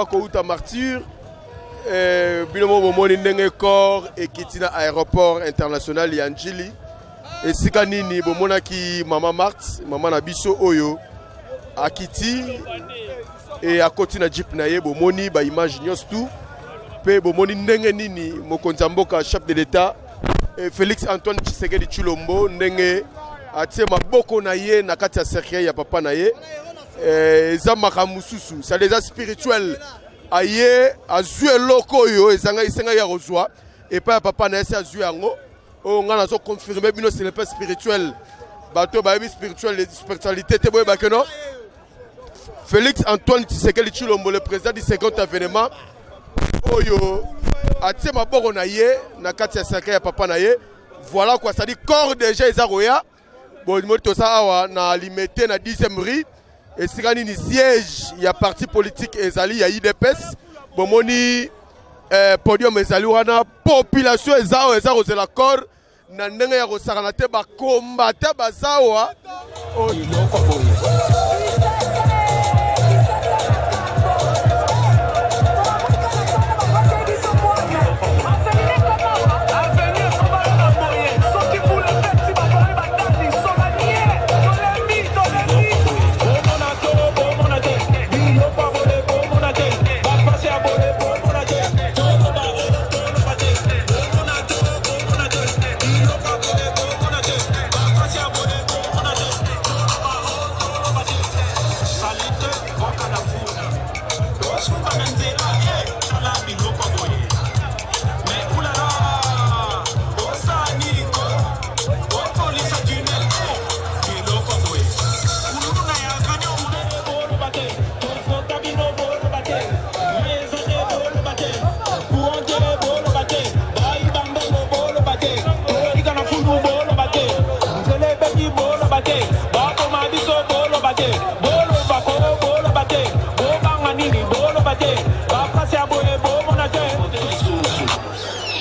awa kouta martyr binomo bomoni ndenge corps ekiti na aéroport international ya Njili esika nini bomonaki mama Marthe mama na biso oyo akiti et akoti na jeep na ye bomoni ba image nyos tout pe bomoni ndenge nini mokonzi mboka chef de l'état Félix Antoine Tshisekedi Tshilombo ndenge atie maboko na ye na kati ya cercueil ya papa na ye eza makamususu ça déjà spirituel aye azue loko yo ezanga isenga ya rozwa et pas papa na ye azue yango o ngana zo confirmer bino c'est le pas spirituel bato ba spirituel les spiritualité te boye ba que non Félix Antoine Tshisekedi Tshilombo le président du second avènement oyo atie maboko na ye na kati ya cercueil ya papa na ye voilà quoi ça dit corps déjà ezaroya bon moto ça awa na limité na 10e rue et sikani ni siège ya parti politique ezali ya IDPS bomoni podium ezali wana population ezao ezaro de l'accord na ndenge ya kosakana te ba combattre bazawa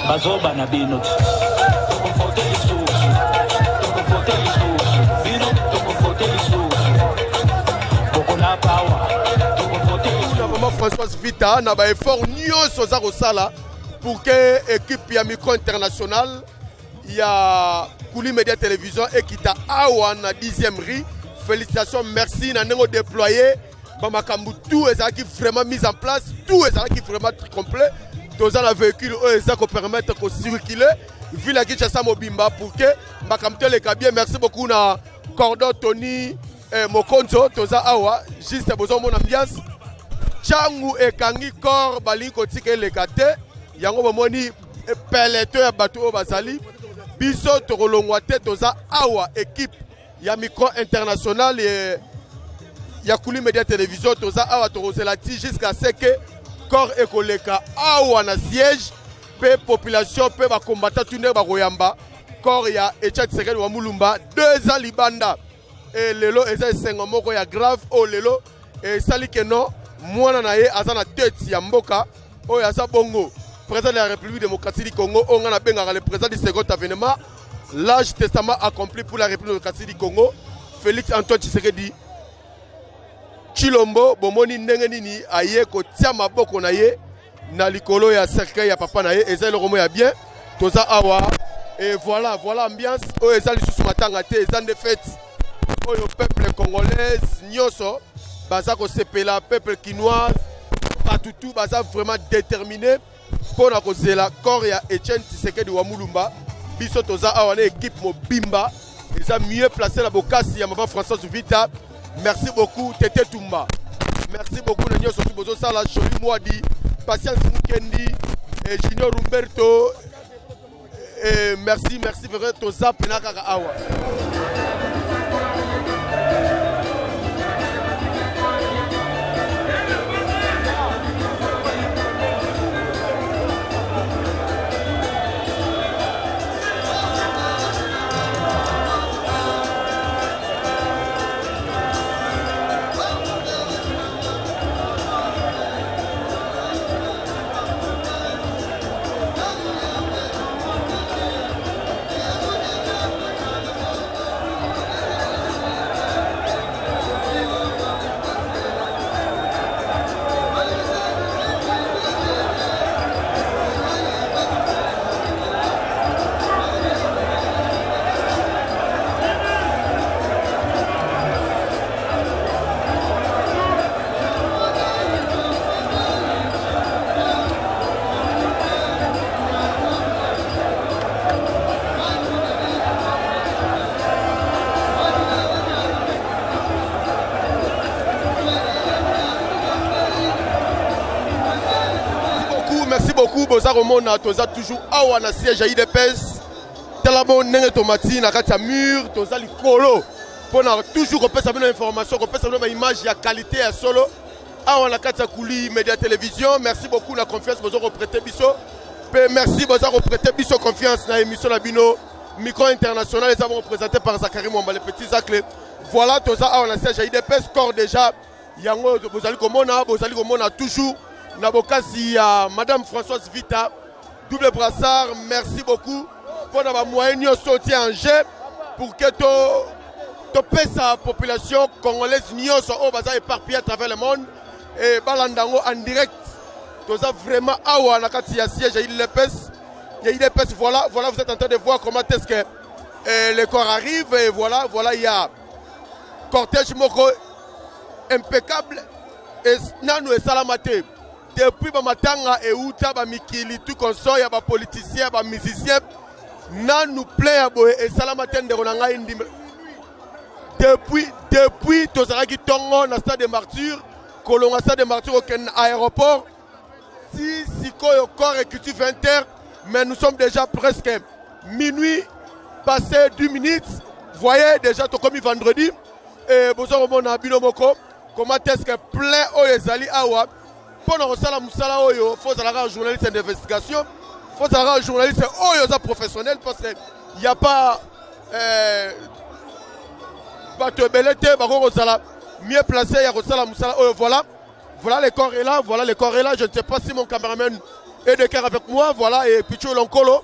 bazoba na bino Françoise Vita na ba effort nyonso za kosala pour que équipe ya micro international ya Kuli Media Télévision ekita awa na 10e rue. Félicitations, merci na nengo déployer ba makambu tout ezaki vraiment mis en place, tout ezaki vraiment complet. Tous les véhicules qui permettent de circuler. Ville à Kinshasa Mobimba pour que makambu le bien. Merci beaucoup na Cordon Tony Mokonzo toza awa juste besoin mon ambiance. Changu et Kangi Kor Bali Kotike le kate yango bomoni peleto ya bato bazali biso tokolongwate toza awa équipe ya micro international et ya Kuli Media Télévision toza awa tokozelati jusqu'à ce que corps ekoleka awa na siège pe population pe ba combattant tune ba koyamba corps ya Etienne Tshisekedi wa Mulumba 2 ans libanda et lelo eza sengo moko ya grave o lelo et sali que non mwana na ye azana tête ya mboka oyo aza bongo président de la République démocratique du Congo on a benga le président du second avènement l'âge testament accompli pour la République démocratique du Congo Félix Antoine Tshisekedi Tshilombo bomoni ndenge nini aye ko tia maboko na ye na likolo ya cercueil ya papa na ye eza le romo ya bien toza awa et voilà ambiance oyo eza lisusu matanga te eza nde fête oyo peuple congolais nyoso baza ko sepela peuple quinois batutu baza vraiment déterminé pour na kozela corps ya Etienne Tshisekedi wa Mulumba biso toza awa na équipe mobimba eza mieux placé la bokasi ya mama Françoise Vita. Merci beaucoup Tete Tumba. Merci beaucoup Nanyo Sotu Bozo Sala, Choli Mwadi, Patience Mukendi, et Junior Humberto. Et merci vraiment Toza Penaka Awa. merci beaucoup. Boza Romona, toza toujours awa na siège à IDPS. Talabo nenge tomati na kati ya mur, toza likolo. Pour toujours repasser une information, repasser une image de qualité à solo. Awa na kati ya Kuli Média Télévision. Merci beaucoup la confiance boza reprêter biso. Merci boza reprêter biso confiance na émission la bino micro international les avons représenté par Zachary Mwamba les petits aclés. Voilà toza awa na siège à IDPS corps déjà. Yango bozali komona toujours. Nabokasi à Madame Françoise Vita, double brassard, merci beaucoup pour avoir moyen sauté en jeu pour que sa population congolaise soit éparpillée à travers le monde et balandango en direct. Tout ça vraiment awa nakati ya siège à IDPS. Voilà, vous êtes en train de voir comment est-ce que les corps arrivent et voilà, il y a cortège moko impeccable et nanu et salamate. Depuis Bamatanga et Outa, Mikili, tout consort, il y a des politiciens, des musiciens. Nous plaît et Salamaten de Ronanga Indim. Depuis, Tozaraki Tongo, na stade de martyrs, Kolonga stade de martyrs au aéroport. Si Koyo corps est culture 20h, mais nous sommes déjà presque minuit, passé 10 minutes. Voyez déjà, tout comme vendredi. Et bonjour, mon abino moko. Comment est-ce que plein Oyezali Awa? Pour nous resala musala oyo, faut avoir un journaliste d'investigation, faut avoir un journaliste professionnel parce qu'il n'y a pas mieux placé, il y a resala musala oyo. Voilà le corps est là, je ne sais pas si mon caméraman est de cœur avec moi, voilà, et Pichou Lonkolo,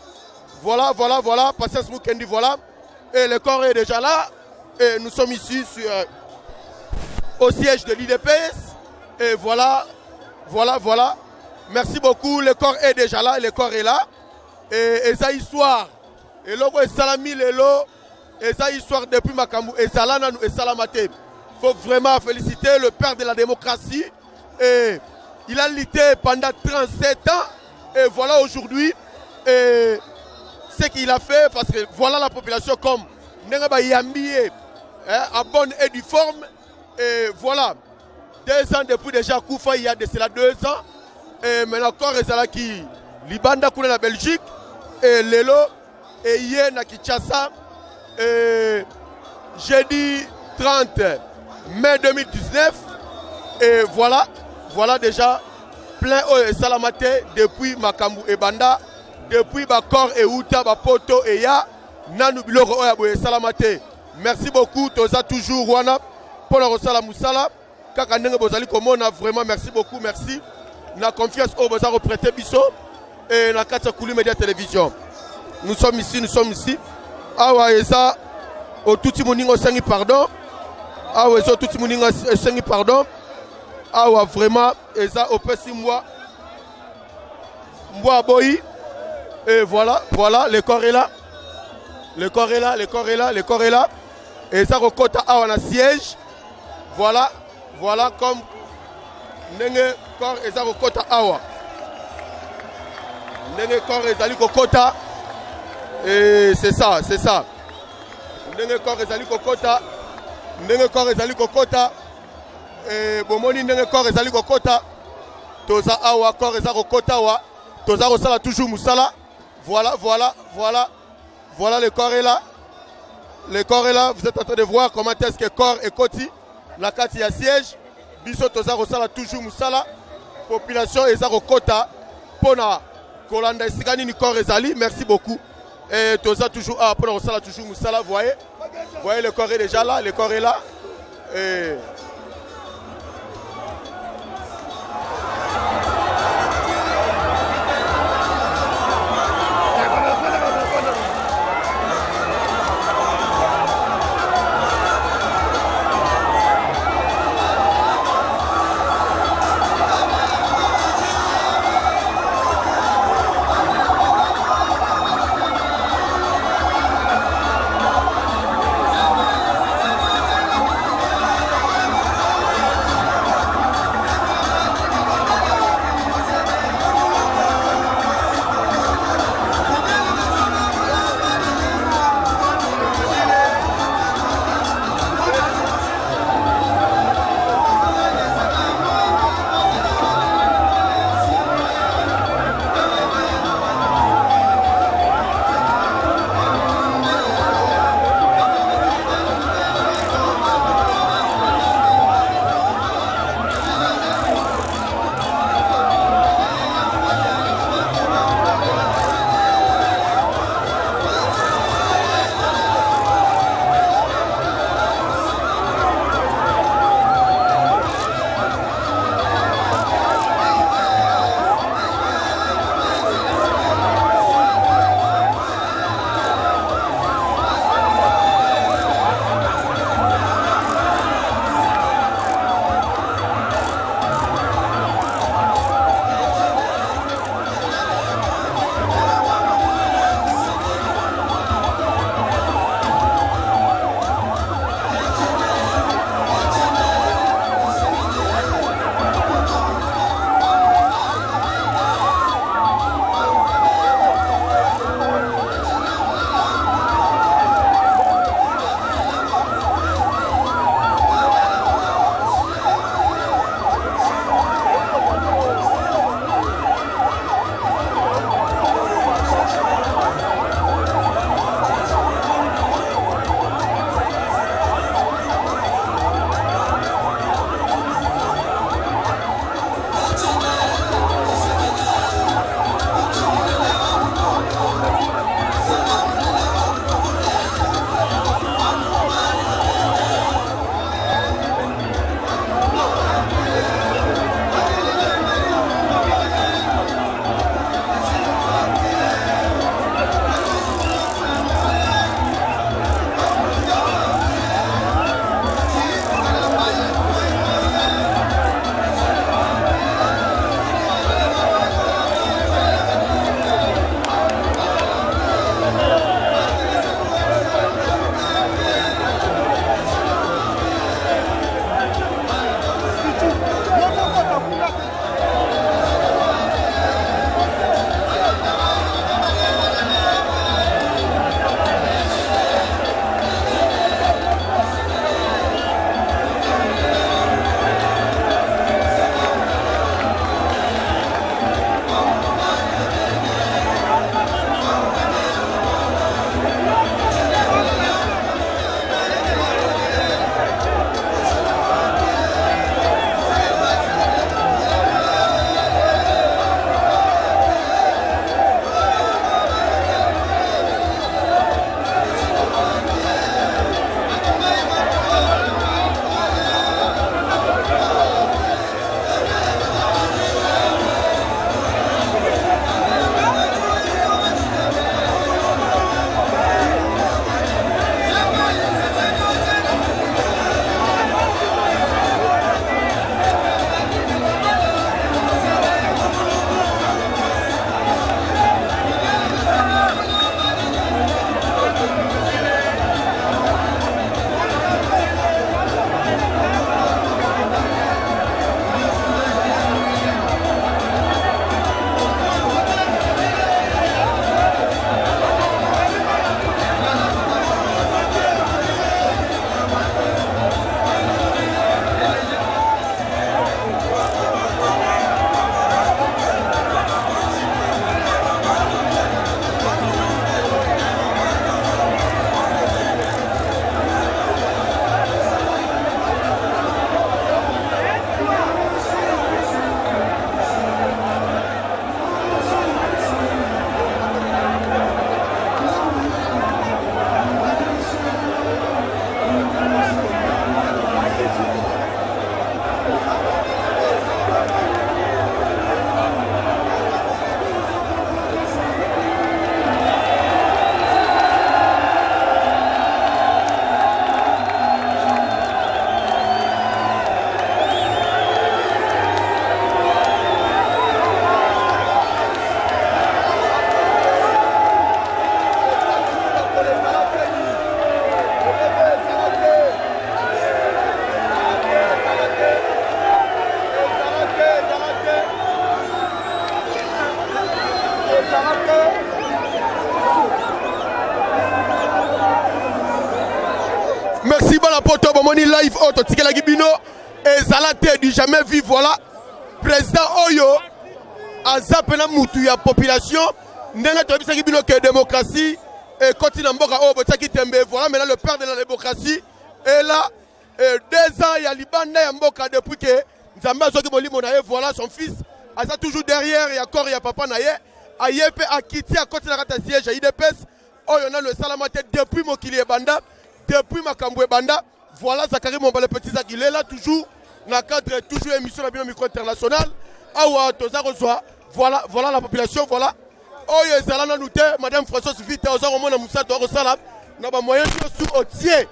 voilà, Patience Mukendi, voilà, et le corps est déjà là, et nous sommes ici au siège de l'IDPS, et voilà. Merci beaucoup. Le corps est déjà là. Le corps est là. Et ça histoire. Et logo est salami lelo. Et ça histoire depuis Makambu. Et salana et salamate. Il faut vraiment féliciter le père de la démocratie. Et il a lutté pendant 37 ans. Et voilà aujourd'hui ce qu'il a fait. Parce que voilà la population comme Nengaba Yambié en bonne et due forme. Et voilà. 2 ans depuis déjà Koufa, il y a de cela 2 ans. Et maintenant encore, il y a qui Libanda Kouna la Belgique. Et Lelo. Et hier, na Kinshasa. Et jeudi 30 mai 2019. Et voilà déjà plein et salamate depuis Makambu et Banda. Depuis Bakor et Outa, Bapoto et Ya. Nanu Biloro et salamate. Merci beaucoup. Toza toujours Wana. Pour la Rosala Moussala. Vraiment merci beaucoup, merci. La confiance au Boza reprêté Bisso et la Katsa Kuli Média Télévision. Nous sommes ici. Awa Eza, au tout moningo sengi pardon. Awa Eza, tout moningo sengi pardon. Awa vraiment Eza, au petit moi. Mboa Boyi. Et voilà, le corps est là. Le corps est là. Et ça recota Awa na siège. Voilà comme Nenge corps ezali kokota awa. Nenge corps ezali kokota. Et c'est ça. Nenge corps ezali kokota. Et bomoni nenge corps ezali kokota. Toza awa corps ezali kokota awa. Toza rosala toujours musala. Voilà, le corps est là. Vous êtes en train de voir comment est-ce que le corps est côté. La carte y a siège, biso toza rosala toujours musala, population ezako kota, pona kolanda isigani ni corps ezali, merci beaucoup. Et toza toujours pona rosala toujours musala, voyez le corps est déjà là, le corps est là. Et Merci bon poto bomoni live auto tikela gibino ezalate du jamais vu voilà président Oyo azapena mutu ya population ndenge tobisa gibino que démocratie et continue mboka oyo botaki tembe voilà maintenant le père de la démocratie est là 2 ans ya libanda ya mboka depuis que Nzambe azoki molimo na ye voilà son fils asa toujours derrière ya corps ya papa na ye ayepe akiti akoti na kata siège ya IDPS Oyo na le salamate depuis mokili ebanda depuis makambo ebanda voilà Zakari Mombale petit Zaki là toujours na cadre toujours émission la bino micro international awa toza kozwa voilà la population voilà Oyo ezala na nute madame Françoise Vite oza komona musato akosala na ba moyens sous entier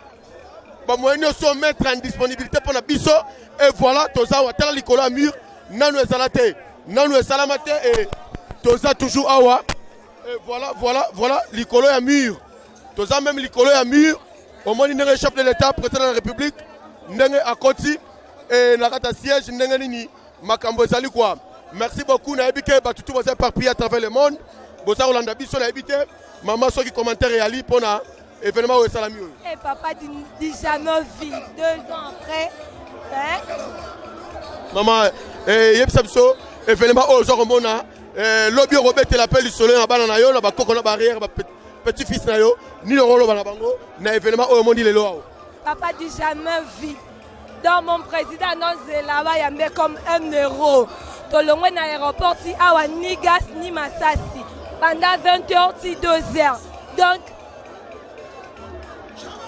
ba moyens sont mettre en disponibilité pour na biso et voilà toza watala likolo ya mur nanu ezala te nanu ezalama te et toza toujours awa et voilà likolo ya mur toza même likolo ya mur au moins ndenge chef de l'état président de la république ndenge akoti et na kata siège ndenge nini makambo ezali quoi. Merci beaucoup na ebike batutu boza éparpillé à travers le monde boza kolanda biso na ebite maman soki commentaire ya li pona événement au salami. Et papa dit jamais vie 2 ans après hein? Maman yebisa biso événement au zo komona lobby Robert l'appel du soleil na bana na yo na ba koko na barrière ba petit fils na yo ni le rolo bana bango na événement au monde lelo. Papa dit jamais vie. Dans mon président annonce là-bas il y a comme 1 euro. Tolongwe na aéroport si awa ni gas ni masasi pendant 20 heures si 2 heures. Donc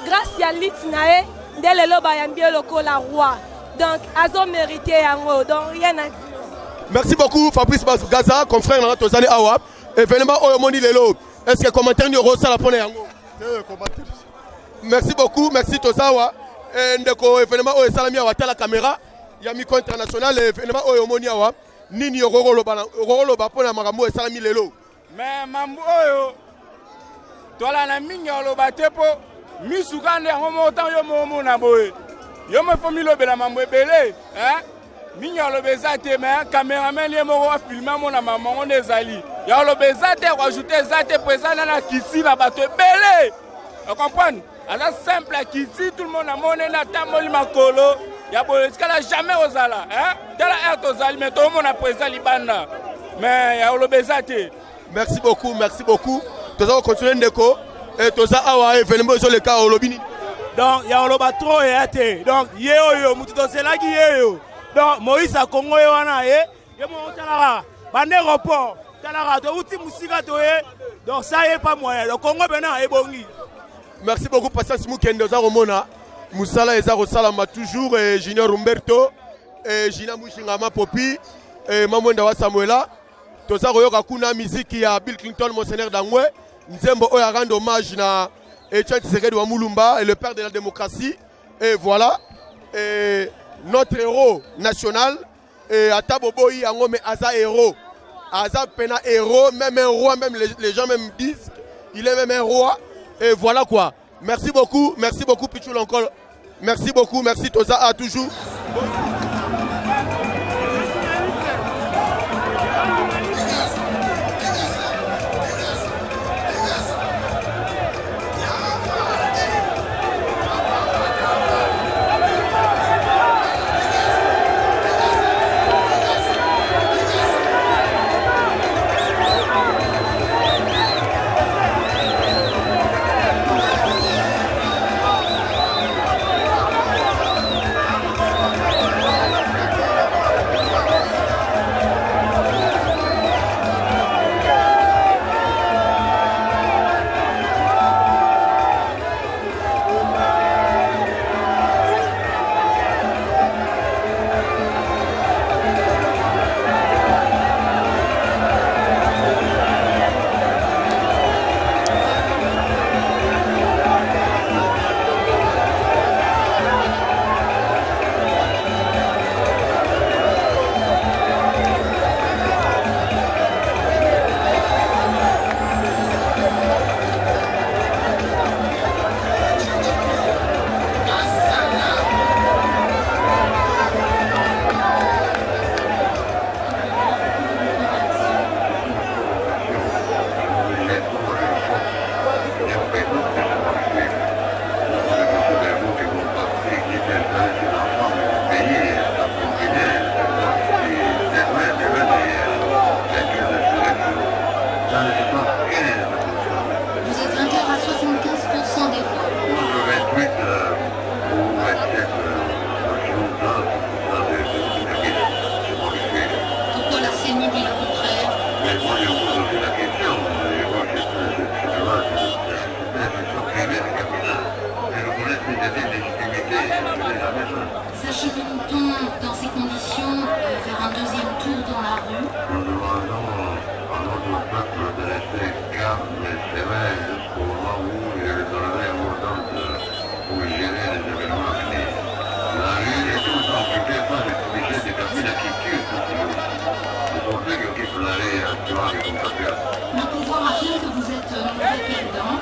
grâce à l'itnae de lelo ba yambi loko la roi. Donc azo mérité yango donc rien à dire. Merci beaucoup Fabrice Gaza confrère na tozali awa événement au monde lelo. Est-ce que commentaire ni rosa la pone yango? Merci beaucoup, merci Tozawa. Ndeko événement au salami awa la caméra ya micro international événement au moni awa nini rolo ba pona makambo salami lelo. Mais mambo oyo tola na minga lo batepo misukande ngomo tan yo momo na boye. Yo me fomi lo bela mambo ebele, hein? Minga lo bezate mais caméraman li moko wa filmer mona maman ezali. Ya lo bezate ko ajouter zate présent na kisi na bato ebele. Vous comprenez? Alors simple kisi tout le monde a monné na tamoli makolo. Ya politika la jamais ozala, hein? Tala air tozali mais tout le monde a présent libanda. Mais ya lo bezate. Merci beaucoup, merci beaucoup. Toza continuer ndeko et toza awa événement sur le cas au lobini. Donc ya oloba trop yate. Donc yeoyo mutu tosela ki yeyo. Donc Moïse a Congo wana ye mo tala ba aéroport tala to uti musika to ye. Donc ça y est pas moyen. Le Congo bena ebongi. Merci beaucoup Patience Mukende za romona. Musala eza rosalama toujours et Junior Umberto et Gina Mushingama Popi et Mamwenda wa Samuela. Toza koyoka kuna muziki ya Bill Clinton Monseigneur Dangwe. Nzembo oya rendre hommage na Etienne Tshisekedi wa Mulumba et le père de la démocratie. Et voilà. Et notre héros national et Ataboboyi Angome Aza héros. Aza pena héros, même un roi, même les gens même disent il est même un roi. Et voilà quoi. Merci beaucoup Pichoul encore. Merci beaucoup, merci Toza à toujours. Moi, je pose aussi la question. Je vois que c'est l'institution privée du capital. Et je voulais plus de légitimité. S'achemine-t-on dans ces conditions vers un deuxième tour dans la rue? Nous demandons à notre peuple de rester calme et sévère jusqu'au moment où il donnerait un mot d'ordre pour gérer les événements à venir. La rue est tout le temps occupée par les comités de cabine qui tuent tout le monde. C'est pour ça qu'ils occupent la rue actuellement des compatriotes. Le pouvoir affirme que vous êtes mauvais perdant.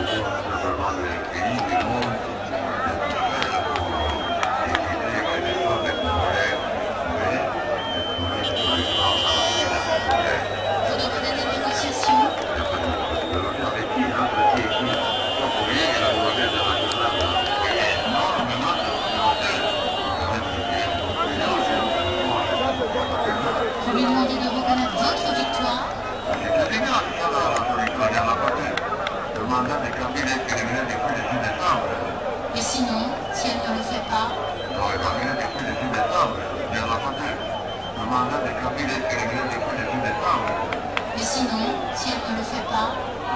C'est simplement le pays du monde. Vous demandez des négociations? Vous lui demandez de reconnaître votre victoire? Le mandat de Kabila est terminé depuis le 6 décembre. Et sinon, si elle ne le fait pas? Non, il est terminé depuis le 6 décembre. Bien raconté. Le mandat de Kabila est terminé depuis le 6 décembre. Et sinon, si elle ne le fait pas?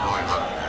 Non, il va le faire.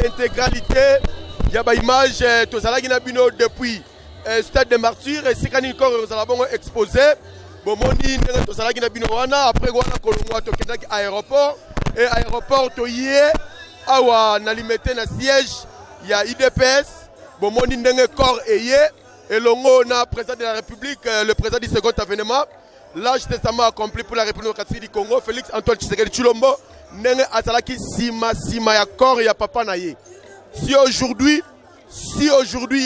Intégralité, il y a une image tozalaki na bino depuis stade de martyrs et sikani encore ozala bongo exposé bomoni ndenge tozalaki na bino wana après wana kolongwa tokendaki aéroport et aéroport toye awa na limité na siège ya IDPS bomoni ndenge corps eye elongo na président de la République le président du second avènement l'âge testament accompli pour la République démocratique du Congo Félix Antoine Tshisekedi Tshilombo ndenge azalaki sima ya corps ya papa na ye. Si aujourd'hui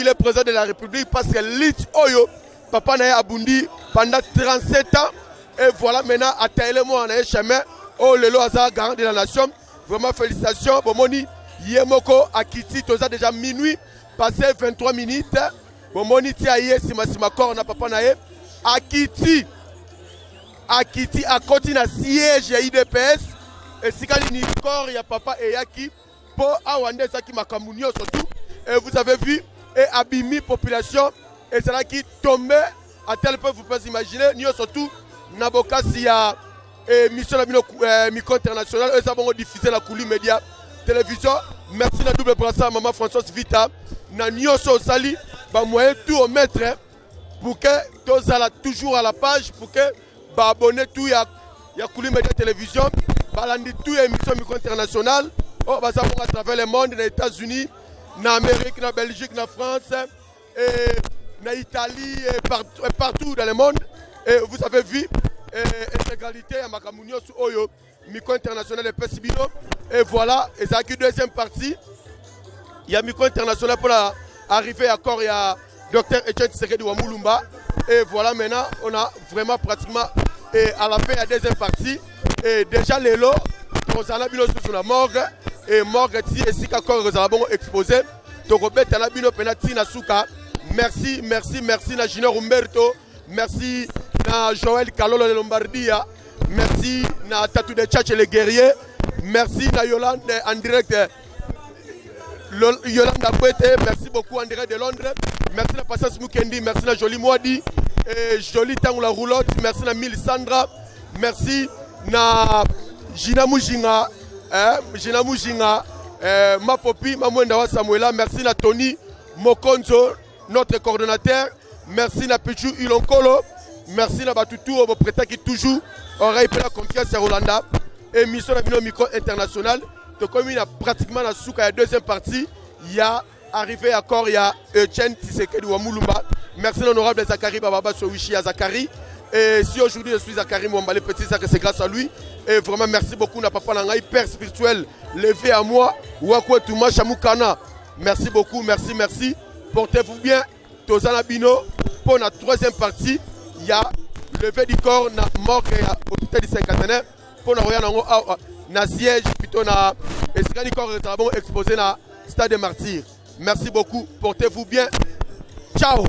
il est président de la République parce que lit oyo papa na ye abundi pendant 37 ans et voilà maintenant à Taïlemo na chemin oh lelo aza garant de la nation vraiment félicitations bomoni yemoko akiti toza déjà minuit passé 23 minutes bomoni tia ye sima corps na papa na ye akiti akoti na siège ya IDPS et si ni corps ya papa et yaki pour awande saki makamunio surtout et vous avez vu et abimi population et c'est là qui tombait à tel point vous pouvez imaginer ni surtout nabokasi ya mission la micro international et ça va diffuser la Kuli Média télévision merci la double brassard maman Françoise Vita na nyoso sali ba moyen tout au maître pour que tous ala toujours à la page pour que ba abonner tout ya Kuli Média télévision balandi tout émission micro international oh bah ça va à travers le monde les États-Unis na Amérique na Belgique na France et na Italie et partout dans le monde et vous avez vu intégralité à makamunio sur oyo micro international et Pesibino et voilà et ça qui deuxième partie il y a micro international pour arriver à corps il y a docteur Etienne Tshisekedi wa Mulumba et voilà maintenant on a vraiment pratiquement et à la fin il y a deuxième partie et déjà les lots on a bino sur la morgue et morgue ti et si ka corps on a bon exposé to robeta la bino penati na suka merci na Junior Umberto, merci na Joël Kalolo de Lombardia, merci na Tatou de Tchatch les guerriers, merci na Yolande en direct, Yolande Abouete, merci beaucoup en direct de Londres, merci na Passas Mukendi, merci na Jolie Moadi, Jolie Tangoula Roulotte, merci na Mille Sandra, merci na Gina Mujinga, Mapopi, Mamouendawa Samuela, merci na Tony Mokonzo, notre coordonnateur, merci na Pichu Ilonkolo, merci na Batutu, au prêteur qui toujours aurait pris la confiance à Rolanda, émission de Bino Micro International, donc comme il y a pratiquement la souka, la deuxième partie, il y a arrivé à corps, il y a Etienne Tshisekedi Wamulumba, merci l'honorable Zachary Bababa Sowichi à Zachary, et si aujourd'hui je suis Zachary Mwambale Petit, c'est grâce à lui, et vraiment merci beaucoup, na papa Nangaï, père spirituel, levé à moi, Wakwe Touma Chamoukana, merci beaucoup, merci, portez-vous bien, Tozana Bino, pour la troisième partie, il y a levé du corps, na mort et hôpital du cinquantenaire, pour la royale na siège, plutôt na escani corps exposé na stade des martyrs. Merci beaucoup, portez-vous bien, ciao.